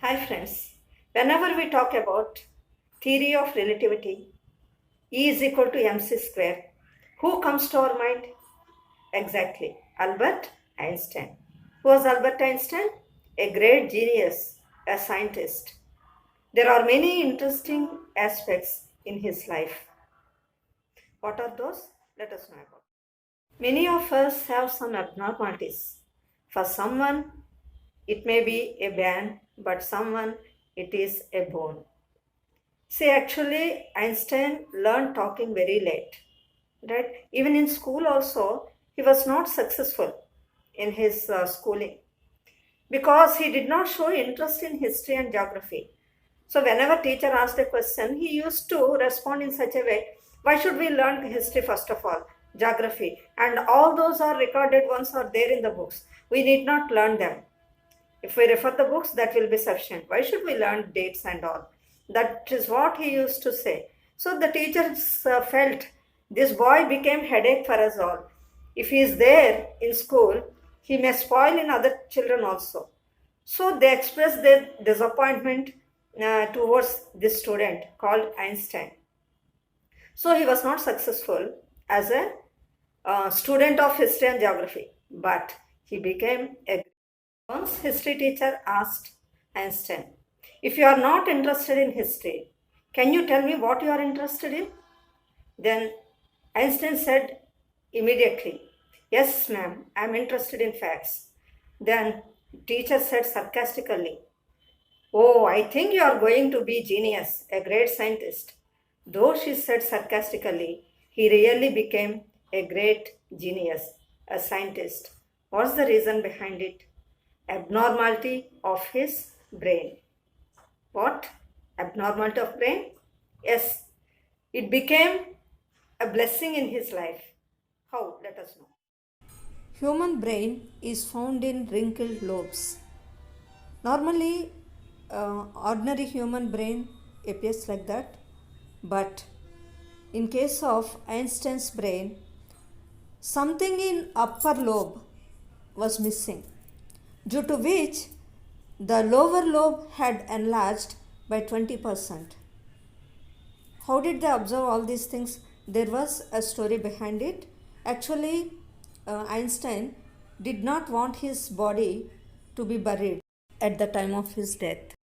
Hi friends, whenever we talk about theory of relativity, E is equal to mc square, who comes to our mind? Exactly, Albert Einstein. Who was Albert Einstein? A great genius, a scientist. There are many interesting aspects in his life. What are those? Let us know about. Many of us have some abnormalities. For someone, it may be a band, but someone, it is a bone. See, actually, Einstein learned talking very late, right? Even in school, also, he was not successful in his schooling because he did not show interest in history and geography. So, whenever teacher asked a question, he used to respond in such a way, why should we learn history first of all? Geography. And all those are recorded ones are there in the books. We need not learn them. If we refer the books, that will be sufficient. Why should we learn dates and all? That is what he used to say. So the teachers felt this boy became headache for us all. If he is there in school, he may spoil in other children also. So they expressed their disappointment towards this student called Einstein. So he was not successful as a student of history and geography, but he became a once history teacher asked Einstein, if you are not interested in history, can you tell me what you are interested in? Then Einstein said immediately, yes, ma'am, I am interested in facts. Then teacher said sarcastically, oh, I think you are going to be genius, a great scientist. Though she said sarcastically, he really became a great genius, a scientist. What's the reason behind it? Abnormality of his brain. What? Abnormality of brain? Yes, it became a blessing in his life. How? Let us know. Human brain is found in wrinkled lobes. Normally, ordinary human brain appears like that, but in case of Einstein's brain, something in upper lobe was missing, due to which the lower lobe had enlarged by 20%. How did they observe all these things? There was a story behind it. Actually, Einstein did not want his body to be buried at the time of his death.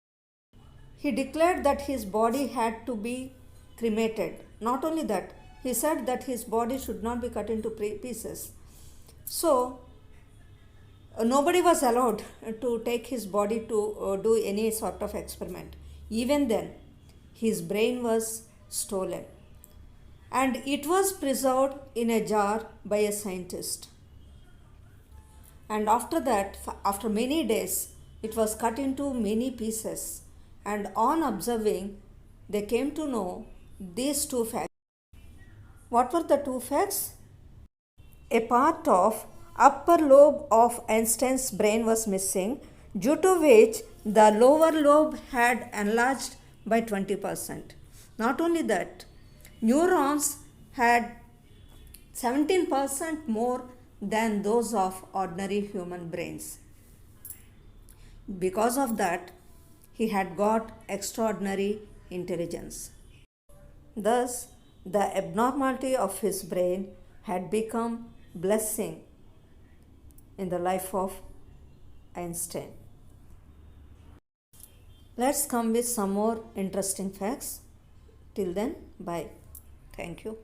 He declared that his body had to be cremated. Not only that, he said that his body should not be cut into pieces. So, nobody was allowed to take his body to do any sort of experiment. Even then, his brain was stolen and it was preserved in a jar by a scientist. And after that, after many days, it was cut into many pieces. And on observing, they came to know these two facts. What were the two facts? A part of upper lobe of Einstein's brain was missing, due to which the lower lobe had enlarged by 20%. Not only that, neurons had 17% more than those of ordinary human brains. Because of that, he had got extraordinary intelligence. Thus, the abnormality of his brain had become blessing in the life of Einstein. Let's come with some more interesting facts. Till then, bye. Thank you.